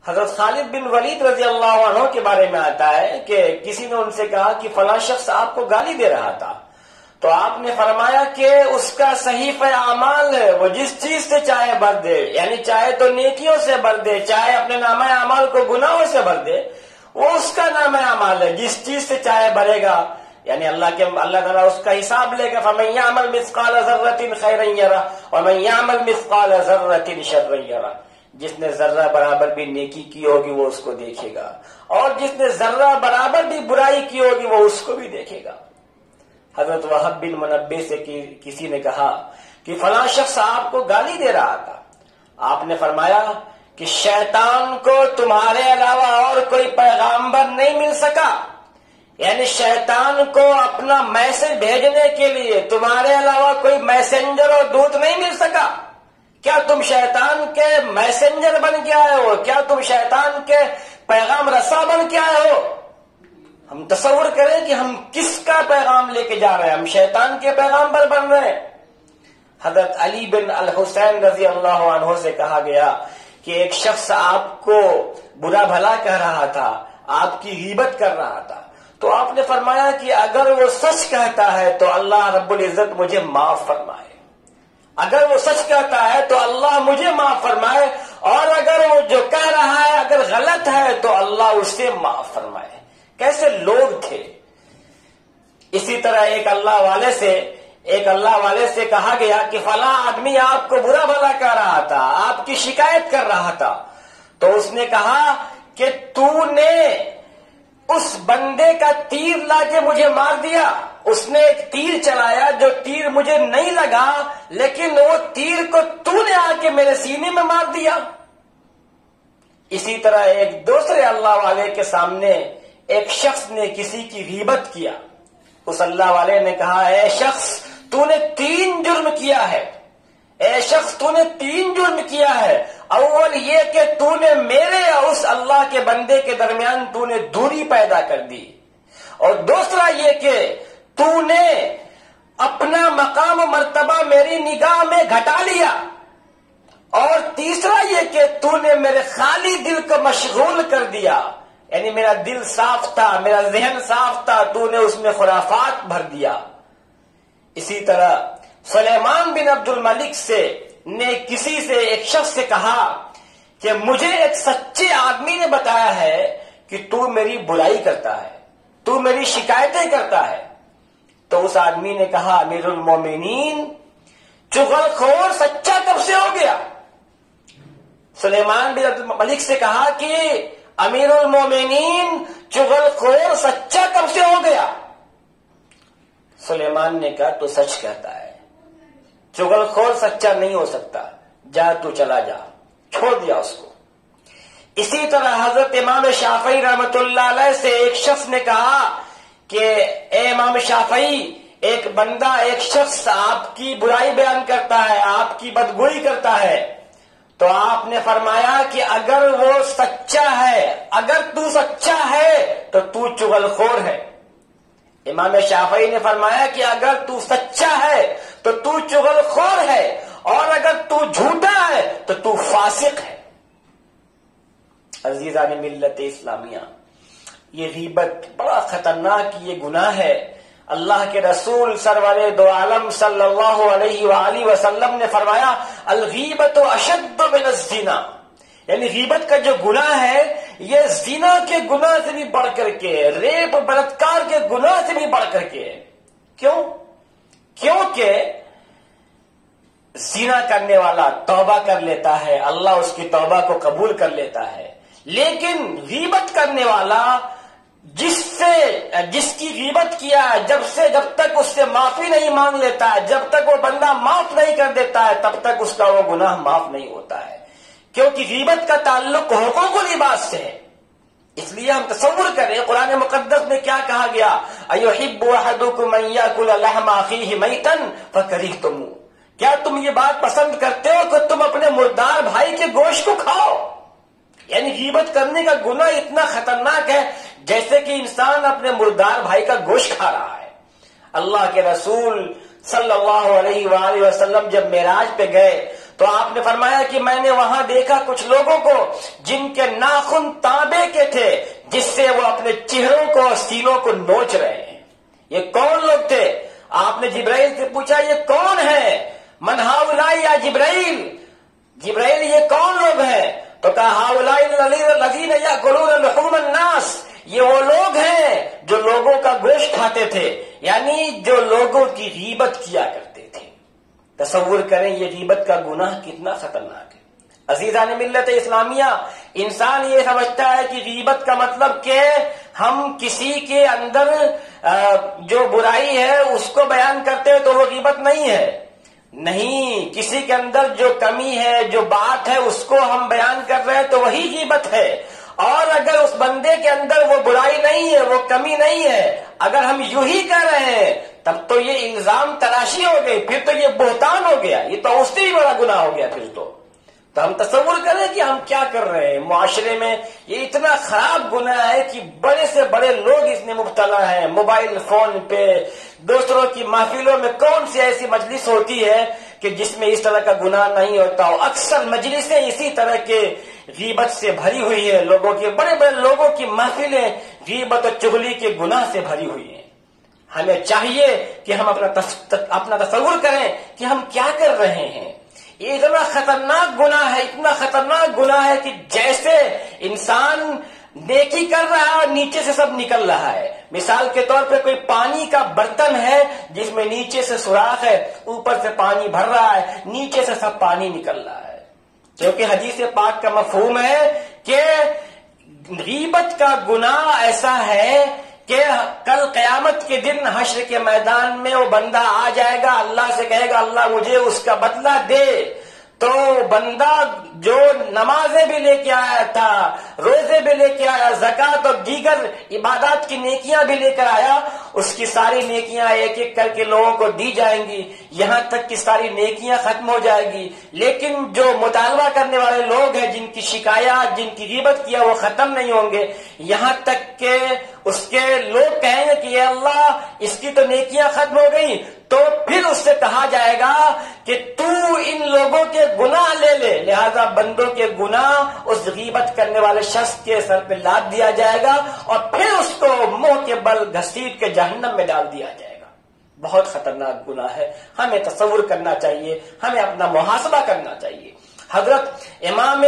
حضرت خالد بن ولید رضی اللہ عنہ کے بارے میں آتا ہے کہ کسی نے ان سے کہا کہ فلاں شخص آپ کو گالی دے رہا تھا، تو آپ نے فرمایا کہ اس کا صحیفہ اعمال ہے، وہ جس چیز سے چاہے بھر دے، یعنی چاہے تو نیکیوں سے بھر دے، چاہے اپنے نامہ اعمال کو گناہوں سے بھر دے، وہ اس کا نامہ اعمال ہے، جس چیز سے چاہے بھرے گا، یعنی اللہ تعالیٰ اس کا حساب لے گا۔ فَمَن يَعْمَلْ مِثْقَالَ ذَرَّةٍ خَيْرًا يَرَهُ وَمَن يَعْمَلْ مِثْقَالَ ذَرَّةٍ شَرًّا يَرَهُ۔ جس نے ذرہ برابر بھی نیکی کی ہوگی وہ اس کو دیکھے گا، اور جس نے ذرہ برابر بھی برائی کی ہوگی وہ اس کو بھی دیکھے گا۔ حضرت وہب بن منبہ سے کسی نے کہا کہ فلاں شخص آپ کو گالی دے رہا تھا، آپ نے فرمایا کہ شیطان کو تمہارے علاوہ اور کوئی پیغامبر نہیں مل سکا، یعنی شیطان کو اپنا میسج بھیجنے کے لیے تمہارے علاوہ کوئی میسنجر اور دودت نہیں مل سکا۔ کیا تم شیطان کے میسنجر بن کے آئے ہو؟ کیا تم شیطان کے پیغام رساں بن کے آئے ہو؟ ہم تصور کریں کہ ہم کس کا پیغام لے کے جا رہے ہیں، ہم شیطان کے پیغام پر بن رہے ہیں۔ حضرت علی بن الحسین رضی اللہ عنہ سے کہا گیا کہ ایک شخص آپ کو برا بھلا کہہ رہا تھا، آپ کی غیبت کر رہا تھا، تو آپ نے فرمایا کہ اگر وہ سچ کہتا ہے تو اللہ رب العزت مجھے معاف فرمائے، اگر وہ سچ کہتا ہے تو اللہ مجھے معاف فرمائے، اور اگر وہ جو کہہ رہا ہے اگر غلط ہے تو اللہ اسے معاف فرمائے۔ کیسے لوگ تھے۔ اسی طرح ایک اللہ والے سے کہا گیا کہ فلاں آدمی آپ کو برا بھلا کہہ رہا تھا، آپ کی شکایت کر رہا تھا، تو اس نے کہا کہ تو نے اس بندے کا تیر لا کے مجھے مار دیا، اس نے ایک تیر چلایا جو تیر مجھے نہیں لگا، لیکن وہ تیر کو تو نے آ کے میرے سینے میں مار دیا۔ اسی طرح ایک دوسرے اللہ والے کے سامنے ایک شخص نے کسی کی غیبت کیا، اس اللہ والے نے کہا اے شخص تو نے 3 جرم کیا ہے، اے شخص تو نے 3 جرم کیا ہے۔ اول یہ کہ تو نے میرے اور اس اللہ کے بندے کے درمیان تو نے دوری پیدا کر دی، اور دوسرا یہ کہ تو نے اپنا مقام و مرتبہ میری نگاہ میں گھٹا لیا، اور تیسرا یہ کہ تو نے میرے خالی دل کو مشغول کر دیا، یعنی میرا دل صاف تھا، میرا ذہن صاف تھا، تو نے اس میں خرافات بھر دیا۔ اسی طرح سلیمان بن عبد الملک نے کسی سے ایک شخص سے کہا کہ مجھے ایک سچے آدمی نے بتایا ہے کہ تو میری برائی کرتا ہے، تو میری شکایتیں کرتا ہے، تو اس آدمی نے کہا امیر المومنین چغل خور سچا کب سے ہو گیا؟ سلیمان بن عبد الملک سے کہا کہ امیر المومنین چغل خور سچا کب سے ہو گیا؟ سلیمان نے کہا تو سچ کہتا ہے، چغل خور سچا نہیں ہو سکتا، جا تو چلا جا، چھوڑ دیا اس کو۔ اسی طرح حضرت امام شافعی رحمۃ اللہ علیہ سے ایک شخص نے کہا کہ اے امام شافعی، ایک بندہ ایک شخص آپ کی برائی بیان کرتا ہے، آپ کی بدگوئی کرتا ہے، تو آپ نے فرمایا کہ اگر وہ سچا ہے، اگر تو سچا ہے تو تو چغل خور ہے۔ امام شافعی نے فرمایا کہ اگر تو سچا ہے تو تو چغل خور ہے، اور اگر تو جھوٹا ہے تو تو فاسق ہے۔ عزیزان ملت اسلامیہ، یہ غیبت بڑا خطرناک یہ گناہ ہے۔ اللہ کے رسول سرور دو عالم صلی اللہ علیہ وآلہ وسلم نے فرمایا الغیبت اشد من الزنا، یعنی غیبت کا جو گناہ ہے یہ زنا کے گناہ سے بھی بڑھ کر کے، ریپ بلاತ್ಕಾರ کے گناہ سے بھی بڑھ کر کے۔ کیونکہ زنا کرنے والا توبہ کر لیتا ہے، اللہ اس کی توبہ کو قبول کر لیتا ہے، لیکن غیبت کرنے والا جس کی غیبت کیا ہے، جب تک اس سے معافی نہیں مانگ لیتا ہے، جب تک وہ بندہ معاف نہیں کر دیتا ہے، تب تک اس کا وہ گناہ معاف نہیں ہوتا ہے، کیونکہ غیبت کا تعلق حقوق و لباس سے ہے۔ اس لیے ہم تصور کریں قرآن مقدس میں کیا کہا گیا، ایحب احدکم ان یاکل لحم اخیہ میتا فکرہتموہ، کیا تم یہ بات پسند کرتے ہو کہ تم اپنے مردار بھائی کے گوشت کو کھاؤ؟ یعنی غیبت کرنے کا گناہ اتنا خطرناک ہے جیسے کہ انسان اپنے مردار بھائی کا گوشت کھا رہا ہے۔ اللہ کے رسول صلی اللہ علیہ وآلہ وسلم جب معراج پہ گئے تو آپ نے فرمایا کہ میں نے وہاں دیکھا کچھ لوگوں کو جن کے ناخن تانبے کے تھے، جس سے وہ اپنے چہروں کو اور سینوں کو نوچ رہے ہیں۔ یہ کون لوگ تھے؟ آپ نے جبرائیل سے پوچھا یہ کون ہے؟ من ہؤلاء یا جبرائیل، جبرائیل یہ کون لوگ ہیں؟ تو کہا ہؤلاء الذین یاکلون لحوم الناس، یہ وہ لوگ ہیں جو لوگوں کا گوشت کھاتے تھے، یعنی جو لوگوں کی غیبت کیا کرتے تھے۔ تصور کریں یہ غیبت کا گناہ کتنا خطرناک ہے۔ عزیزان ملت اسلامیہ، انسان یہ سمجھتا ہے کہ غیبت کا مطلب کہ ہم کسی کے اندر جو برائی ہے اس کو بیان کرتے ہیں تو وہ غیبت نہیں ہے۔ نہیں، کسی کے اندر جو کمی ہے، جو بات ہے، اس کو ہم بیان کر رہے ہیں تو وہی غیبت ہے۔ اور اگر اس بندے کے اندر وہ برائی نہیں ہے، وہ کمی نہیں ہے، اگر ہم یوں ہی کر رہے ہیں تب تو یہ الزام تراشی ہو گئی، پھر تو یہ بہتان ہو گیا، یہ تو اس سے بھی بڑا گناہ ہو گیا۔ پھر تو ہم تصور کریں کہ ہم کیا کر رہے ہیں۔ معاشرے میں یہ اتنا خراب گناہ ہے کہ بڑے سے بڑے لوگ اس میں مبتلا ہیں۔ موبائل فون پہ، دوسروں کی محفلوں میں کون سی ایسی مجلس ہوتی ہے کہ جس میں اس طرح کا گناہ نہیں ہوتا ہو؟ اکثر مجلسیں اسی طرح کے غیبت سے بھری ہوئی ہے، لوگوں کے بڑے بڑے لوگوں کی محفلیں غیبت اور چغلی کے گناہ سے بھری ہوئی ہیں۔ ہمیں چاہیے کہ ہم اپنا تصور کریں کہ ہم کیا کر رہے ہیں۔ یہ اتنا خطرناک گناہ ہے، اتنا خطرناک گناہ ہے کہ جیسے انسان نیکی کر رہا ہے اور نیچے سے سب نکل رہا ہے۔ مثال کے طور پہ کوئی پانی کا برتن ہے جس میں نیچے سے سوراخ ہے، اوپر سے پانی بھر رہا ہے، نیچے سے سب پانی نکل رہا ہے۔ کیونکہ حدیث پاک کا مفہوم ہے کہ غیبت کا گناہ ایسا ہے کہ کل قیامت کے دن حشر کے میدان میں وہ بندہ آ جائے گا، اللہ سے کہے گا اللہ مجھے اس کا بدلہ دے۔ تو بندہ جو نمازیں بھی لے کے آیا تھا، روزے بھی لے کے آیا، زکوٰۃ اور دیگر عبادات کی نیکیاں بھی لے کر آیا، اس کی ساری نیکیاں ایک ایک کر کے لوگوں کو دی جائیں گی، یہاں تک کہ ساری نیکیاں ختم ہو جائے گی۔ لیکن جو مطالبہ کرنے والے لوگ ہیں، جن کی شکایات، جن کی غیبت کیا، وہ ختم نہیں ہوں گے، یہاں تک کہ اس کے لوگ کہیں گے کہ اے اللہ اس کی تو نیکیاں ختم ہو گئی۔ تو پھر اس سے کہا جائے گا کہ تو ان لوگوں کے گناہ لے لے، لہذا بندوں کے گناہ اس غیبت کرنے والے شخص کے سر پہ لاد دیا جائے گا اور پھر اس کو منہ کے بل گھسیٹ کے جہنم میں ڈال دیا جائے گا۔ بہت خطرناک گناہ ہے، ہمیں تصور کرنا چاہیے، ہمیں اپنا محاسبہ کرنا چاہیے۔ حضرت امام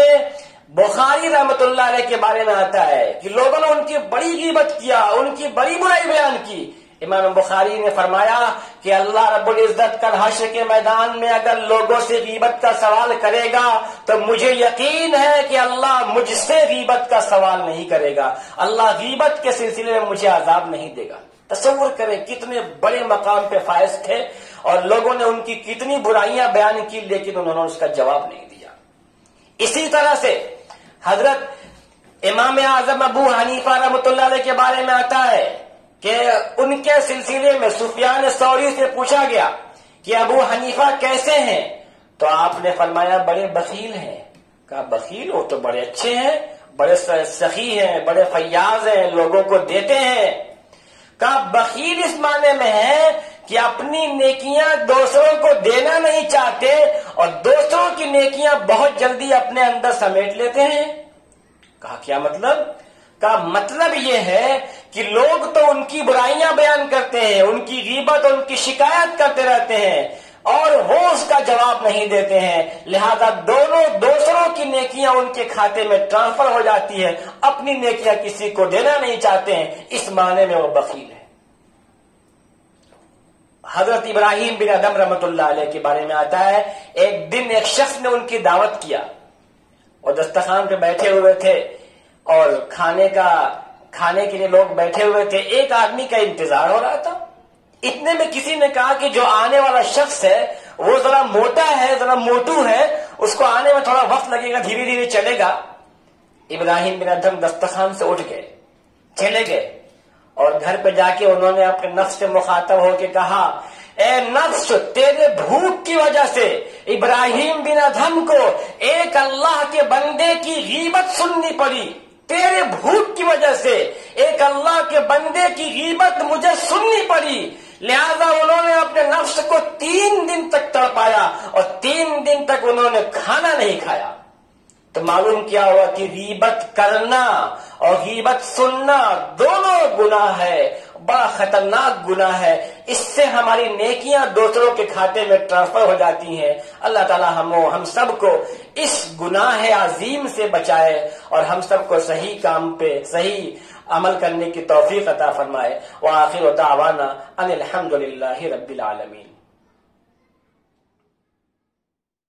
بخاری رحمۃ اللہ علیہ کے بارے میں آتا ہے کہ لوگوں نے ان کی بڑی غیبت کیا، ان کی بڑی برائی بیان کی۔ امام بخاری نے فرمایا کہ اللہ رب العزت کل حشر کے میدان میں اگر لوگوں سے غیبت کا سوال کرے گا تو مجھے یقین ہے کہ اللہ مجھ سے غیبت کا سوال نہیں کرے گا، اللہ غیبت کے سلسلے میں مجھے عذاب نہیں دے گا۔ تصور کریں کتنے بڑے مقام پہ فائز تھے اور لوگوں نے ان کی کتنی برائیاں بیان کی، لیکن انہوں نے اس کا جواب نہیں دیا۔ اسی طرح سے حضرت امام اعظم ابو حنیفہ رحمۃ اللہ علیہ کے بارے میں آتا ہے کہ ان کے سلسلے میں سفیان ثوری سے پوچھا گیا کہ ابو حنیفہ کیسے ہیں؟ تو آپ نے فرمایا بڑے بخیل ہیں۔ کہا بخیل؟ وہ تو بڑے اچھے ہیں، بڑے سخی ہیں، بڑے فیاض ہیں، لوگوں کو دیتے ہیں۔ کہا بخیل اس معنی میں ہے کہ اپنی نیکیاں دوسروں کو دینا نہیں چاہتے اور دوسروں کی نیکیاں بہت جلدی اپنے اندر سمیٹ لیتے ہیں۔ کہا کیا مطلب؟ کہا مطلب یہ ہے کہ لوگ تو ان کی برائیاں بیان کرتے ہیں، ان کی غیبت، ان کی شکایت کرتے رہتے ہیں اور وہ اس کا جواب نہیں دیتے ہیں، لہذا دوسروں کی نیکیاں ان کے کھاتے میں ٹرانسفر ہو جاتی ہے، اپنی نیکیاں کسی کو دینا نہیں چاہتے ہیں، اس معنی میں وہ بخیل ہے۔ حضرت ابراہیم بن ادم رحمۃ اللہ علیہ کے بارے میں آتا ہے ایک دن ایک شخص نے ان کی دعوت کیا اور دسترخوان پہ بیٹھے ہوئے تھے اور کھانے کے لیے لوگ بیٹھے ہوئے تھے، ایک آدمی کا انتظار ہو رہا تھا۔ اتنے میں کسی نے کہا کہ جو آنے والا شخص ہے وہ ذرا موٹا ہے، ذرا موٹو ہے، اس کو آنے میں تھوڑا وقت لگے گا، دھیرے دھیرے چلے گا۔ ابراہیم بن ادم دسترخوان سے اٹھ گئے، چلے گئے اور گھر پہ جا کے انہوں نے اپنے نفس سے مخاطب ہو کے کہا اے نفس، تیرے بھوک کی وجہ سے ابراہیم بن ادم کو ایک اللہ کے بندے کی غیبت سننی پڑی، تیرے بھوک کی وجہ سے ایک اللہ کے بندے کی غیبت مجھے سننی پڑی، لہذا انہوں نے اپنے نفس کو 3 دن تک تڑپایا اور 3 دن تک انہوں نے کھانا نہیں کھایا. تو معلوم کیا ہوا کہ غیبت کرنا اور غیبت سننا دونوں گناہ ہے، بڑا خطرناک گناہ ہے. اس سے ہماری نیکیاں دوسروں کے کھاتے میں ٹرانسفر ہو جاتی ہیں. اللہ تعالی ہم سب کو اس گناہ عظیم سے بچائے اور ہم سب کو صحیح کام پہ صحیح عمل کرنے کی توفیق عطا فرمائے. وآخر دعوانا ان الحمد للہ رب العالمین.